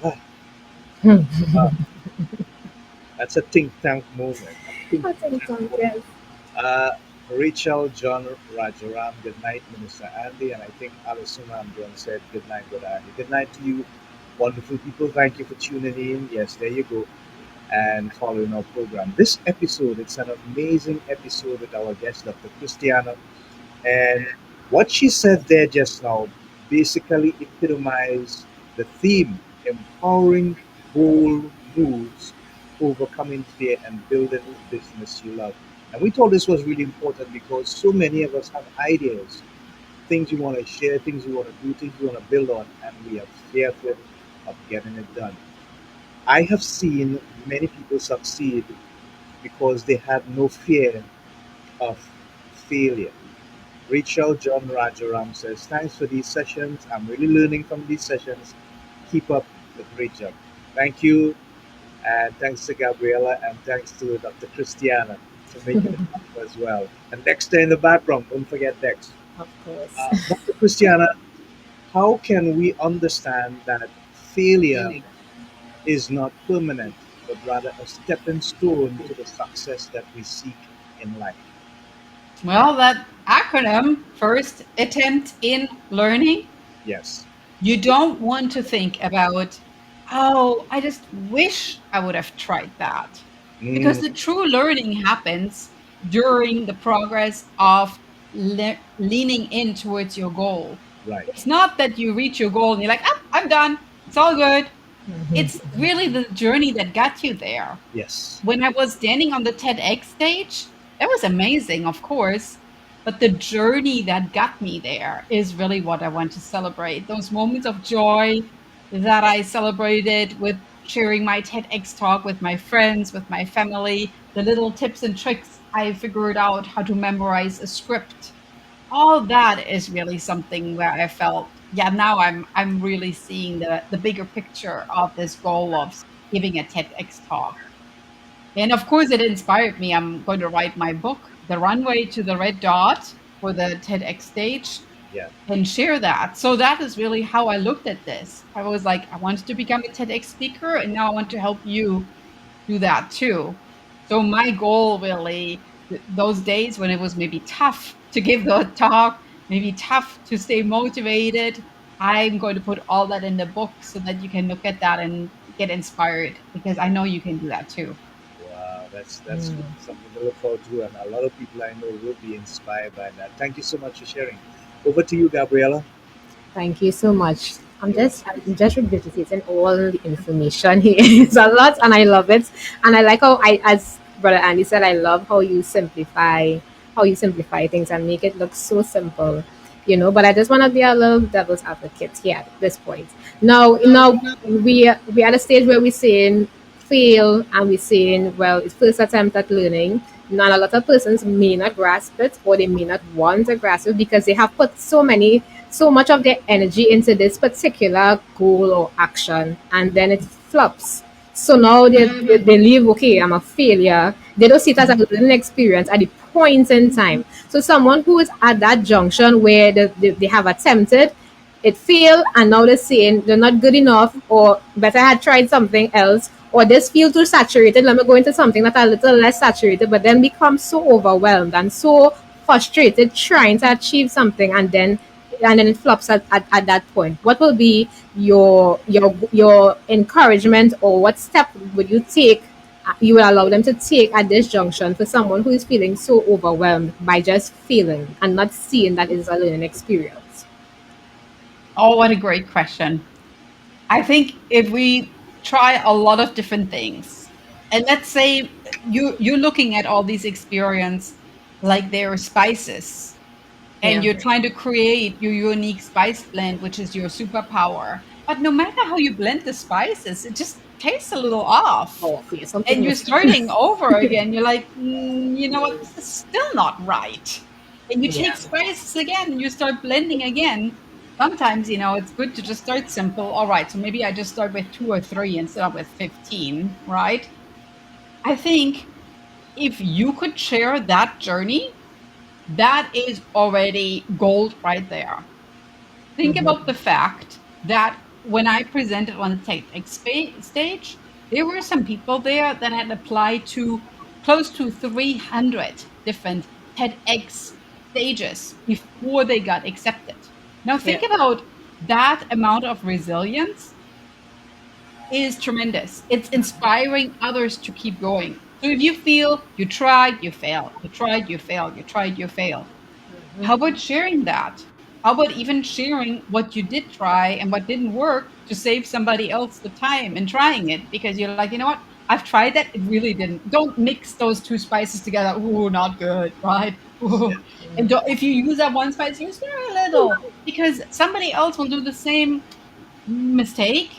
Ah, wow. That's a think tank moment. A think That's in tank some moment. yes. Uh, Rachel, John, Rajaram, good night, Minister Andy, and I think Alison Ramdon said good night, Brother Andy. Good night to you, wonderful people. Thank you for tuning in. Yes, there you go, and following our program. This episode, it's an amazing episode with our guest, Dr. Christiana, and what she said there just now basically epitomized the theme: empowering bold moves, overcoming fear, and building a business you love. And we thought this was really important because so many of us have ideas, things we want to share, things we want to do, things we want to build on, and we are fearful of getting it done. I have seen many people succeed because they had no fear of failure. Rachel John Rajaram says, thanks for these sessions. I'm really learning from these sessions. Keep up the great job. Thank you. And thanks to Gabriela and thanks to Dr. Christiana for making it happen as well. And Dexter in the background. Don't forget Dex. Of course. Dr. Christiana, how can we understand that failure is not permanent, but rather a stepping stone to the success that we seek in life? Well, that acronym, first attempt in learning, Yes. you don't want to think about, oh, I just wish I would have tried that. Because Mm, the true learning happens during the progress of leaning in towards your goal. right. It's not that you reach your goal and you're like, ah, I'm done. It's all good. It's really the journey that got you there. Yes. When I was standing on the TEDx stage, that was amazing, of course. But the journey that got me there is really what I want to celebrate. Those moments of joy that I celebrated with sharing my TEDx talk with my friends, with my family, the little tips and tricks I figured out how to memorize a script. All that is really something where I felt, yeah, now I'm really seeing the bigger picture of this goal of giving a TEDx talk. And of course, it inspired me. I'm going to write my book, The Runway to the Red Dot, for the TEDx stage Yeah. and share that. So that is really how I looked at this. I was like, I wanted to become a TEDx speaker, and now I want to help you do that too. So my goal really, those days when it was maybe tough to give the talk, maybe tough to stay motivated, I'm going to put all that in the book so that you can look at that and get inspired because I know you can do that too. Wow, that's something to look forward to, and a lot of people I know will be inspired by that. Thank you so much for sharing. Over to you, Gabriela. Thank you so much. You're welcome. I'm just regurgitating all the information here. It's a lot and I love it. And I like how I as Brother Andy said, I love how you simplify how you simplify things and make it look so simple, you know. But I just want to be a little devil's advocate here at this point. Now we at a stage where we're saying fail and we're saying, well, it's first attempt at learning. Not a lot of persons may not grasp it, or they may not want to grasp it because they have put so much of their energy into this particular goal or action, and then it flops. So now they leave, okay, I'm a failure. They don't see it as a learning experience at the point in time. So someone who is at that junction where they have attempted, it failed, and now they're saying they're not good enough, or better had tried something else, or this feel too saturated, let me go into something that's a little less saturated, but then become so overwhelmed and so frustrated trying to achieve something, and then it flops at that point. What will be your encouragement, or what step would you take, you will allow them to take at this junction for someone who is feeling so overwhelmed by just feeling and not seeing that it is a learning experience? Oh, what a great question. I think if we try a lot of different things, and let's say you're looking at all these experience like they're spices, and Yeah. you're trying to create your unique spice blend, which is your superpower. But no matter how you blend the spices, it just tastes a little off. Oh, okay, something And you're missing. starting over again. You're like, you know what? This is still not right. And you take Yeah. spices again and you start blending again. Sometimes, it's good to just start simple. All right, so maybe I just start with 2 or 3 instead of with 15, right? I think if you could share that journey, that is already gold right there. Think about the fact that when I presented on the stage, there were some people there that had applied to close to 300 different TEDx stages before they got accepted. Now, Yeah. think about that amount of resilience is tremendous. It's inspiring others to keep going. So if you feel you tried, you failed, you tried, you failed, you tried, you failed, how about sharing that? How about even sharing what you did try and what didn't work to save somebody else the time in trying it? Because you're like, you know what? I've tried that. It really didn't. Don't mix those two spices together. Ooh, not good, right? Ooh. And if you use that one spice, use very little because somebody else will do the same mistake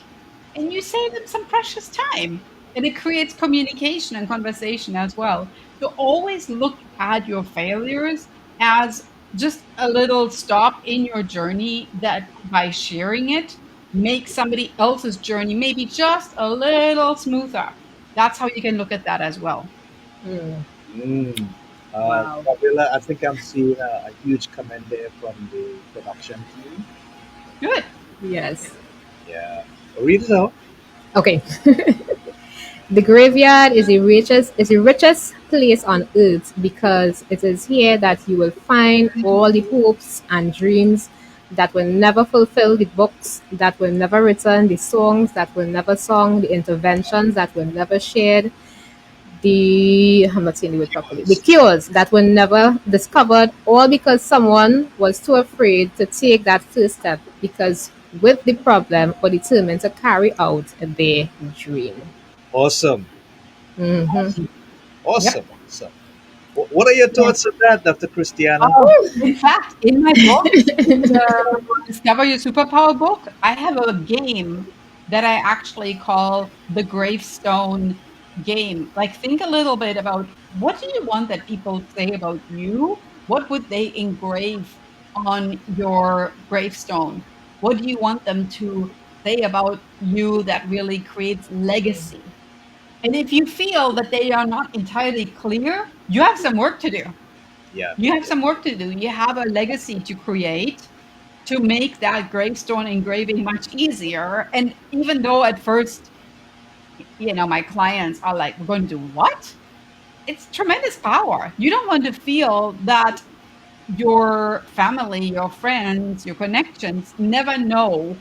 and you save them some precious time. And it creates communication and conversation as well. So always look at your failures as just a little stop in your journey that by sharing it, make somebody else's journey maybe just a little smoother. That's how you can look at that as well. Mm. Wow. Gabriela, I think I'm seeing a huge comment there from the production team. Good. Yes. Yeah. Read it out. Okay. The graveyard is the richest place on earth because it is here that you will find all the hopes and dreams that were never fulfilled, the books that were never written, the songs that were never sung, the interventions that were never shared, I'm not saying the word properly, the cures that were never discovered, all because someone was too afraid to take that first step because with the problem or determined to carry out their dream. Awesome. Hmm. Awesome. Yep. Awesome. Awesome. What are your Yeah. thoughts on that, Dr. Christiana? Oh, in fact, in my book, in the Discover Your Superpower book, I have a game that I actually call the gravestone game. Like, think a little bit about what do you want that people say about you? What would they engrave on your gravestone? What do you want them to say about you that really creates legacy? And if you feel that they are not entirely clear, you have some work to do. Yeah. You have some work to do. You have a legacy to create to make that gravestone engraving much easier. And even though at first, my clients are like, we're going to do what? It's tremendous power. You don't want to feel that your family, your friends, your connections never know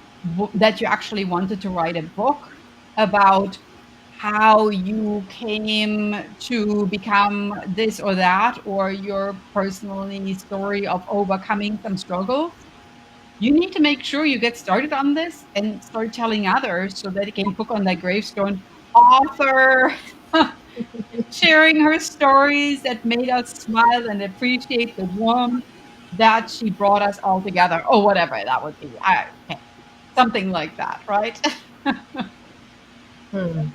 that you actually wanted to write a book about how you came to become this or that, or your personally story of overcoming some struggles. You need to make sure you get started on this and start telling others so that they can put on their gravestone, author. sharing her stories that made us smile and appreciate the warmth that she brought us all together, or whatever that would be. Okay, something like that, right? Hmm.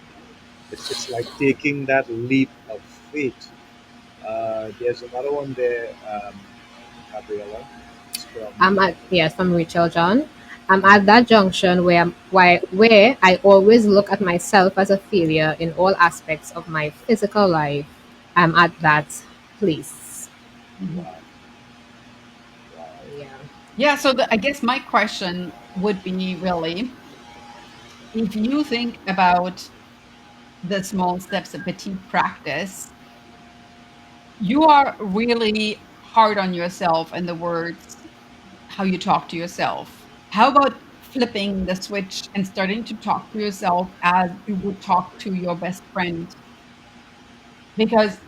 It's like taking that leap of faith. There's another one there, Gabriella. It's from I'm at yes, from Rachel John. I'm at that junction where I always look at myself as a failure in all aspects of my physical life. I'm at that place. Mhm. wow, wow. Yeah. Yeah, so I guess my question would be really, if you think about the small steps of petite practice, you are really hard on yourself in the words how you talk to yourself. How about flipping the switch and starting to talk to yourself as you would talk to your best friend? Because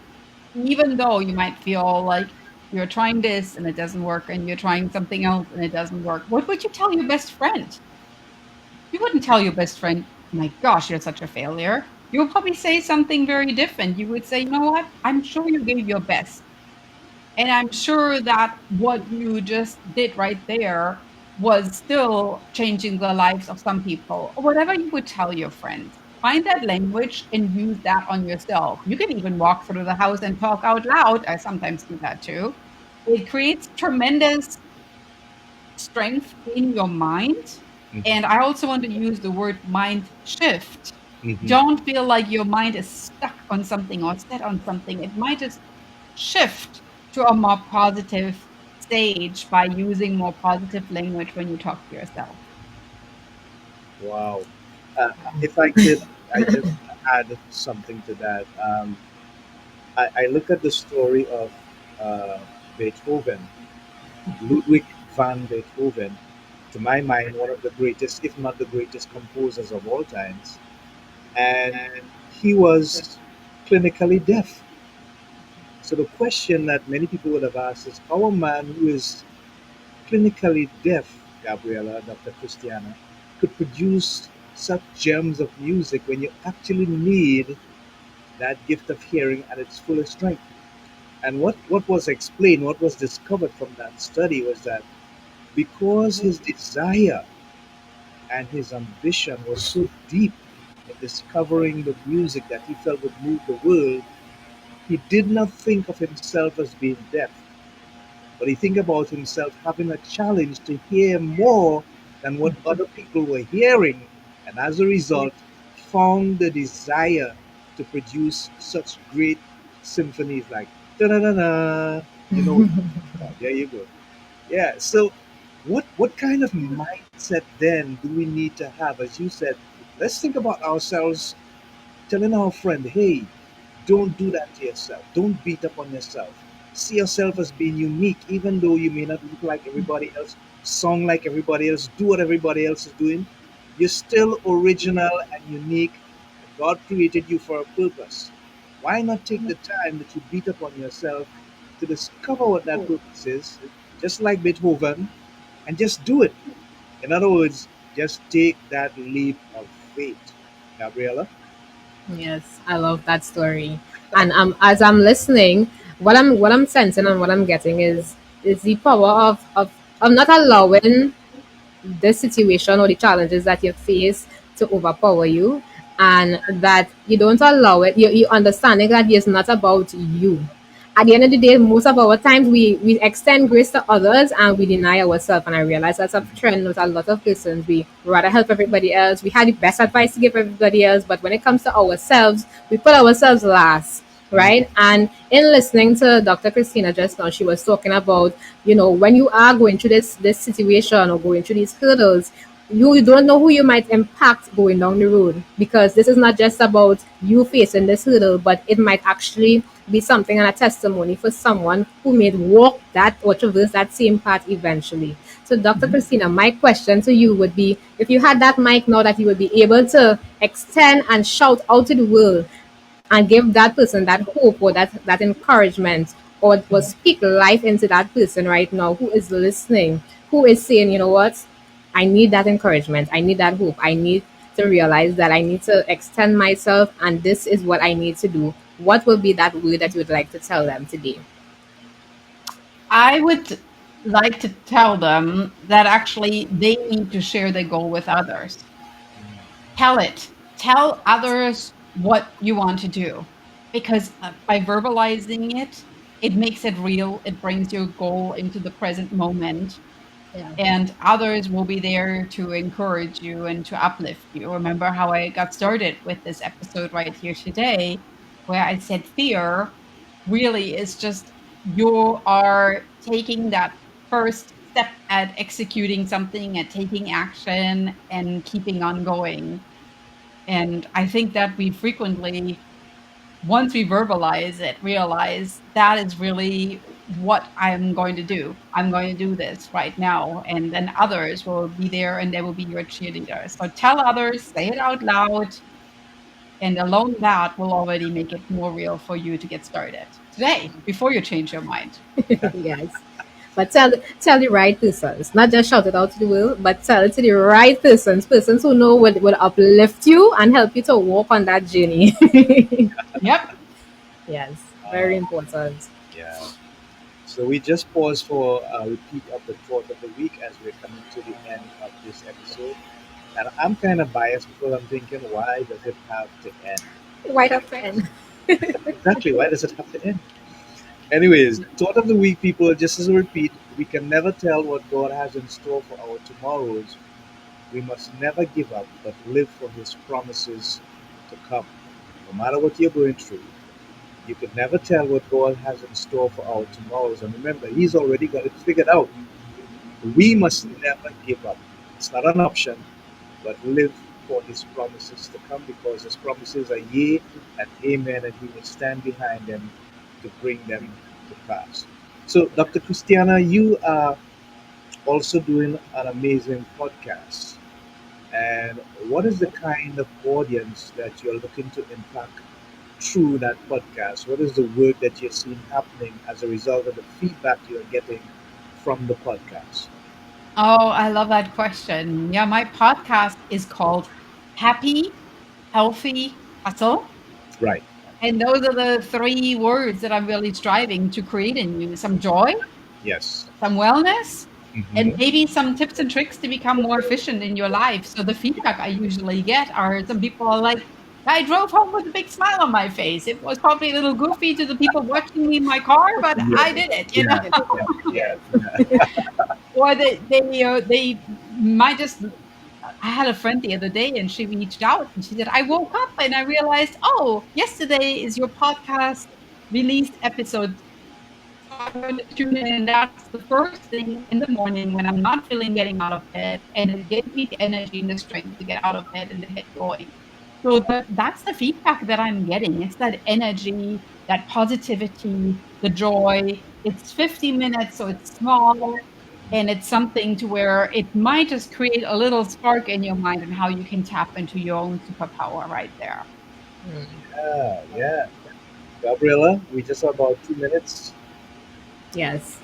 even though you might feel like you're trying this and it doesn't work, and you're trying something else and it doesn't work, what would you tell your best friend? You wouldn't tell your best friend, my gosh, you're such a failure. You would probably say something very different. You would say, you know what? I'm sure you gave your best. And I'm sure that what you just did right there was still changing the lives of some people, or whatever you would tell your friends. Find that language and use that on yourself. You can even walk through the house and talk out loud. I sometimes do that too. It creates tremendous strength in your mind. Hmm. And I also want to use the word mind shift. Hmm. Don't feel like your mind is stuck on something or set on something. It might just shift to a more positive stage by using more positive language when you talk to yourself. Wow. If I could, I just add something to that. I look at the story of uh, Beethoven, Ludwig van Beethoven, to my mind, one of the greatest, if not the greatest composers of all times. And he was clinically deaf. So the question that many people would have asked is how a man who is clinically deaf, Gabriela, Dr. Christiana, could produce such gems of music when you actually need that gift of hearing at its fullest strength. And what was explained, what was discovered from that study was that because his desire and his ambition was so deep in discovering the music that he felt would move the world, he did not think of himself as being deaf, but he think about himself having a challenge to hear more than what other people were hearing, and as a result, found the desire to produce such great symphonies like da da da da. You know, there you go. Yeah. So, what kind of mindset then do we need to have? As you said, let's think about ourselves telling our friend, hey, don't do that to yourself. Don't beat up on yourself. See yourself as being unique, even though you may not look like everybody else, song like everybody else, do what everybody else is doing. You're still original and unique. God created you for a purpose. Why not take the time that you beat up on yourself to discover what that purpose is, just like Beethoven, and just do it? In other words, just take that leap of faith. Gabriella? Yes, I love that story. And as I'm listening, what I'm sensing and what I'm getting is the power of not allowing this situation or the challenges that you face to overpower you, and that you don't allow it. You understanding that it's not about you. At the end of the day, most of our times we extend grace to others and we deny ourselves. And I realize that's a trend with a lot of persons. We rather help everybody else. We had the best advice to give everybody else, but when it comes to ourselves, we put ourselves last, right? And in listening to Dr. Christina just now, she was talking about, when you are going through this situation or going through these hurdles, you don't know who you might impact going down the road, because this is not just about you facing this hurdle, but it might actually be something and a testimony for someone who may walk that or traverse that same path eventually. So, Dr. Christina, my question to you would be, if you had that mic now that you would be able to extend and shout out to the world and give that person that hope or that encouragement, or speak life into that person right now who is listening, who is saying, you know what, I need that encouragement, I need that hope, I need to realize that I need to extend myself and this is what I need to do. what will be that word that you would like to tell them today? I would like to tell them that actually they need to share their goal with others. Tell it. Tell others what you want to do. Because by verbalizing it, it makes it real. It brings your goal into the present moment. Yeah. And others will be there to encourage you and to uplift you. Remember how I got started with this episode right here today, where I said fear really is just you are taking that first step at executing something, at taking action, and keeping on going. And I think that we frequently, once we verbalize it, realize that is really what I'm going to do. I'm going to do this right now. And then others will be there and they will be your cheerleaders. So tell others, say it out loud. And alone that will already make it more real for you to get started today before you change your mind. Yes. But tell the right persons, not just shout it out to the world, but tell it to the right persons who know will uplift you and help you to walk on that journey. Yep. Yes, very Uh, important. yeah. So we just pause for a repeat of the thought of the week as we're coming to the end of this episode. And I'm kind of biased because I'm thinking, why does it have to end? White up friend. Exactly, why does it have to end? Anyways, thought of the week, people, just as a repeat, we can never tell what God has in store for our tomorrows. We must never give up, but live for His promises to come. No matter what you're going through, you could never tell what God has in store for our tomorrows. And remember, He's already got it figured out. We must never give up. It's not an option, but live for His promises to come because His promises are yea and amen, and He will stand behind them to bring them to pass. So, Dr. Christiana, you are also doing an amazing podcast. And what is the kind of audience that you're looking to impact through that podcast? What is the work that you're seeing happening as a result of the feedback you're getting from the podcast? Oh, I love that question. Yeah, my podcast is called Happy, Healthy, Hustle. Right. And those are the three words that I'm really striving to create in you: some joy, Yes. some wellness, and Hmm. maybe some tips and tricks to become more efficient in your life. So the feedback I usually get are some people are like, I drove home with a big smile on my face. It was probably a little goofy to the people watching me in my car, but Yeah. I did it, you know. Yeah. Yeah. Yeah. Or they might just. I had a friend the other day and she reached out and she said, I woke up and I realized, oh, yesterday is your podcast released episode. So I'm going to tune in. And that's the first thing in the morning when I'm not feeling getting out of bed. And it gives me the energy and the strength to get out of bed and to get going. So that's the feedback that I'm getting. It's that energy, that positivity, the joy. It's 50 minutes, so it's small. And it's something to where it might just create a little spark in your mind and how you can tap into your own superpower right there. Yeah. Yeah. Gabriella, we just have about 2 minutes. Yes.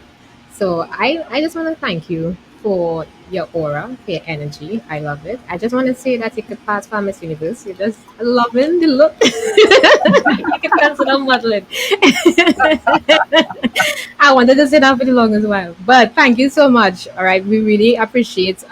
So I just want to thank you for your aura, for your energy. I love it. I just want to say that you could pass for Miss Universe. You're just loving the look. You can consider modeling. I wanted to say that for the longest while. But thank you so much. All right. We really appreciate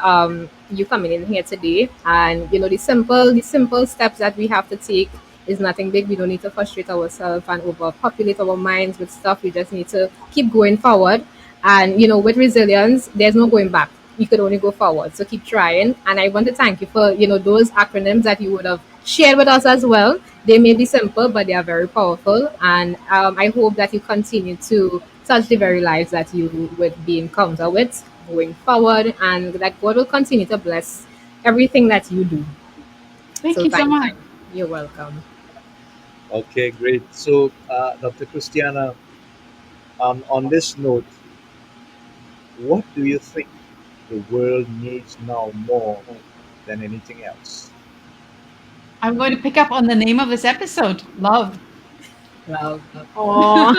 you coming in here today. And you know, the simple steps that we have to take is nothing big. We don't need to frustrate ourselves and overpopulate our minds with stuff. We just need to keep going forward. And you know, with resilience, there's no going back. You could only go forward. So keep trying. And I want to thank you for, you know, those acronyms that you would have shared with us as well. They may be simple, but they are very powerful. And I hope that you continue to touch the very lives that you would be encountered with going forward, and that God will continue to bless everything that you do. Thank So you so thank much. you. You're welcome. Okay, great. So, Dr. Christiana, on this note, what do you think the world needs now more than anything else? I'm going to pick up on the name of this episode, love. Love. Oh,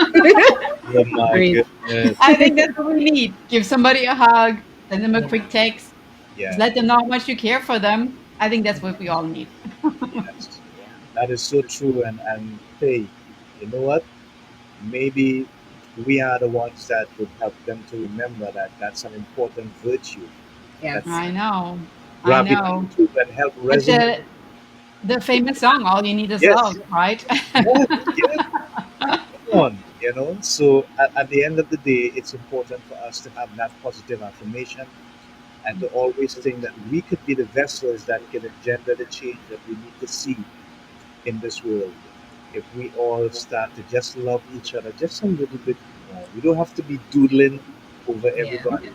Oh my great. goodness. I think that's what we need. Give somebody a hug, send them a Yeah. quick text, just Yeah, let them know how much you care for them. I think that's what we all need. yes. That is so true. And hey, you know what? Maybe we are the ones that would help them to remember that that's an important virtue that Yes. I know. I gravitate know. to and help It's resonate. the famous song, All You Need Is Love, Yes, right? yes, yes. Come on, So at the end of the day, it's important for us to have that positive affirmation and to always think that we could be the vessels that can engender the change that we need to see in this world. If we all start to just love each other just a little bit more, we don't have to be doodling over Yeah. everybody.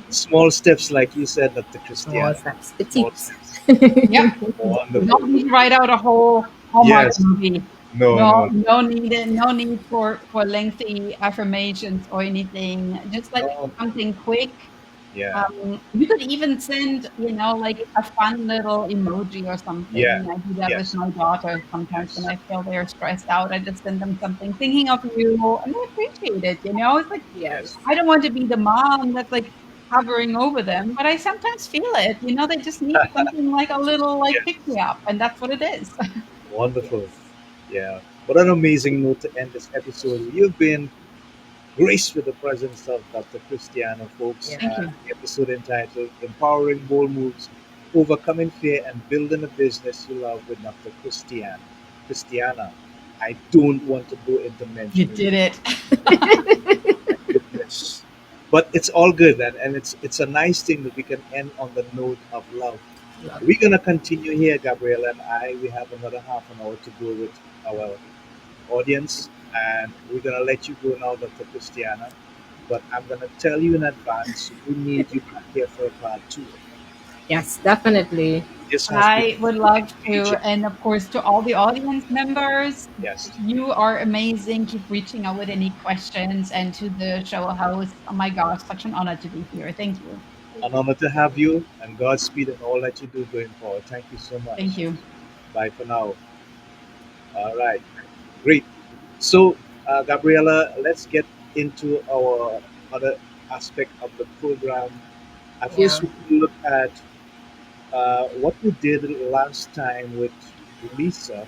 Small steps, like you said, Dr. Small Christiana. steps. Small Petite. steps. Yep. You Wonderful. don't need to write out a whole Hallmark Yes. movie. No, No, no, no need for lengthy affirmations or anything. Just like no. something quick. Yeah. You could even send, like a fun little emoji or Yeah. something. I do that with Yes. my daughter sometimes when Yes. I feel they're stressed out. I just send them something thinking of you, and they appreciate it. It's like Yes. Yes. I don't want to be the mom that's like hovering over them, but I sometimes feel it. They just need something like a little like pick Yes. me up, and that's what it is. Wonderful. Yes. Yeah. What an amazing note to end this episode. You've been graced with the presence of Dr. Christiana, folks. Yeah. Thank you. The episode entitled Empowering Bold Moves, Overcoming Fear and Building a Business You Love with Dr. Christiana. Christiana, I don't want to go into You mentioning did it. my goodness. But it's all good, and it's a nice thing that we can end on the note of love. Love. We're gonna continue here, Gabriella and I. We have another half an hour to go with our audience, and we're gonna let you go now, Dr. Christiana. But I'm gonna tell you in advance, we need you back here for a part two. Yes, definitely. This has been I would love to. amazing. And of course, to all the audience members, Yes, you are amazing. Keep reaching out with any questions. And to the show host, oh my gosh, such an honor to be here. Thank you. an honor to have you, and Godspeed in all that you do going forward. Thank you so Thank much. you. Bye for now. All right, great. So, Gabriella, let's get into our other aspect of the program. I Yeah. first want to look at what we did last time with Lisa.